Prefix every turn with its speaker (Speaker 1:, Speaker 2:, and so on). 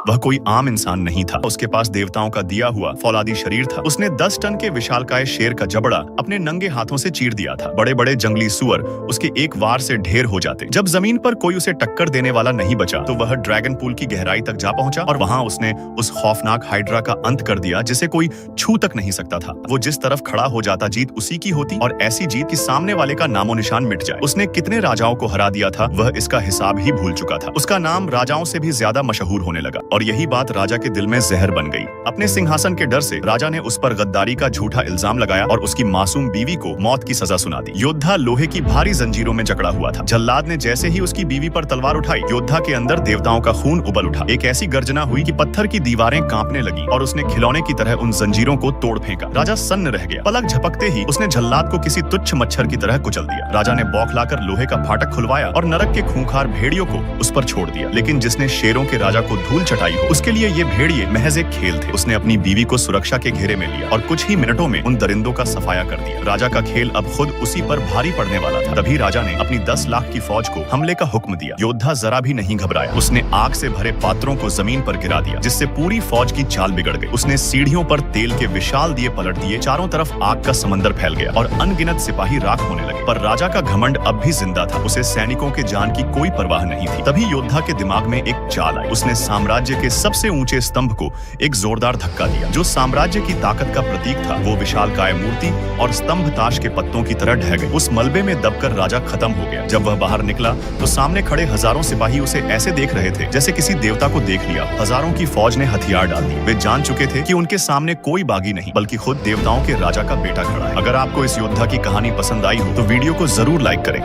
Speaker 1: वह कोई आम इंसान नहीं था। उसके पास देवताओं का दिया हुआ फौलादी शरीर था। उसने 10 टन के विशालकाय शेर का जबड़ा अपने नंगे हाथों से चीर दिया था। बड़े बड़े जंगली सुअर उसके एक वार से ढेर हो जाते। जब जमीन पर कोई उसे टक्कर देने वाला नहीं बचा तो वह ड्रैगन पूल की गहराई तक जा पहुंचा और वहां उसने उस खौफनाक हाइड्रा का अंत कर दिया जिसे कोई छू तक नहीं सकता था। वो जिस तरफ खड़ा हो जाता जीत उसी की होती, और ऐसी जीत कि सामने वाले का नामो निशान मिट जाए। उसने कितने राजाओं को हरा दिया था वह इसका हिसाब ही भूल चुका था। उसका नाम राजाओं से भी ज्यादा मशहूर होने लगा और यही बात राजा के दिल में जहर बन गई। अपने सिंहासन के डर से राजा ने उस पर गद्दारी का झूठा इल्जाम लगाया और उसकी मासूम बीवी को मौत की सजा सुना दी। योद्धा लोहे की भारी जंजीरों में जकड़ा हुआ था। जल्लाद ने जैसे ही उसकी बीवी पर तलवार उठाई, योद्धा के अंदर देवताओं का खून उबल उठा। एक ऐसी गर्जना हुई कि पत्थर की दीवारें कांपने लगी और उसने खिलौने की तरह उन जंजीरों को तोड़ फेंका। राजा सन्न रह गया। पलक झपकते ही उसने जल्लाद को किसी तुच्छ मच्छर की तरह कुचल दिया। राजा ने बौखलाकर लोहे का फाटक खुलवाया और नरक के खूंखार भेड़ियों को उस पर छोड़ दिया। लेकिन जिसने शेरों के राजा को धूल चटाई हो, उसके लिए ये भेड़िए महज एक खेल थे। उसने अपनी बीवी को सुरक्षा के घेरे में लिया और कुछ ही मिनटों में उन दरिंदों का सफाया कर दिया। राजा का खेल अब खुद उसी पर भारी पड़ने वाला था। तभी राजा ने अपनी 10 लाख की फौज को हमले का हुक्म दिया। योद्धा जरा भी नहीं घबराया। उसने आग से भरे पात्रों को जमीन पर गिरा दिया जिससे पूरी फौज की चाल बिगड़ गई। उसने सीढ़ियों पर तेल के विशाल दिए पलट दिए। चारों तरफ आग का समंदर फैल गया और अनगिनत सिपाही राख होने लगे। पर राजा का घमंड अब भी जिंदा था। उसे सैनिकों के जान की कोई परवाह नहीं थी। तभी योद्धा के दिमाग में एक चाल आई। उसने साम्राज्य के सबसे ऊंचे स्तंभ को एक जोरदार धक्का दिया। जो साम्राज्य की ताकत का प्रतीक था वो विशालकाय मूर्ति और स्तंभ ताश के पत्तों की तरह ढह गए। उस मलबे में दबकर राजा खत्म हो गया। जब वह बाहर निकला तो सामने खड़े हजारों सिपाही उसे ऐसे देख रहे थे जैसे किसी देवता को देख लिया। हजारों की फौज ने हथियार डाल दिए। वे जान चुके थे कि उनके सामने कोई बागी नहीं बल्कि खुद देवताओं के राजा का बेटा खड़ा है। अगर आपको इस योद्धा की कहानी पसंद आई हो तो वीडियो को जरूर लाइक करें।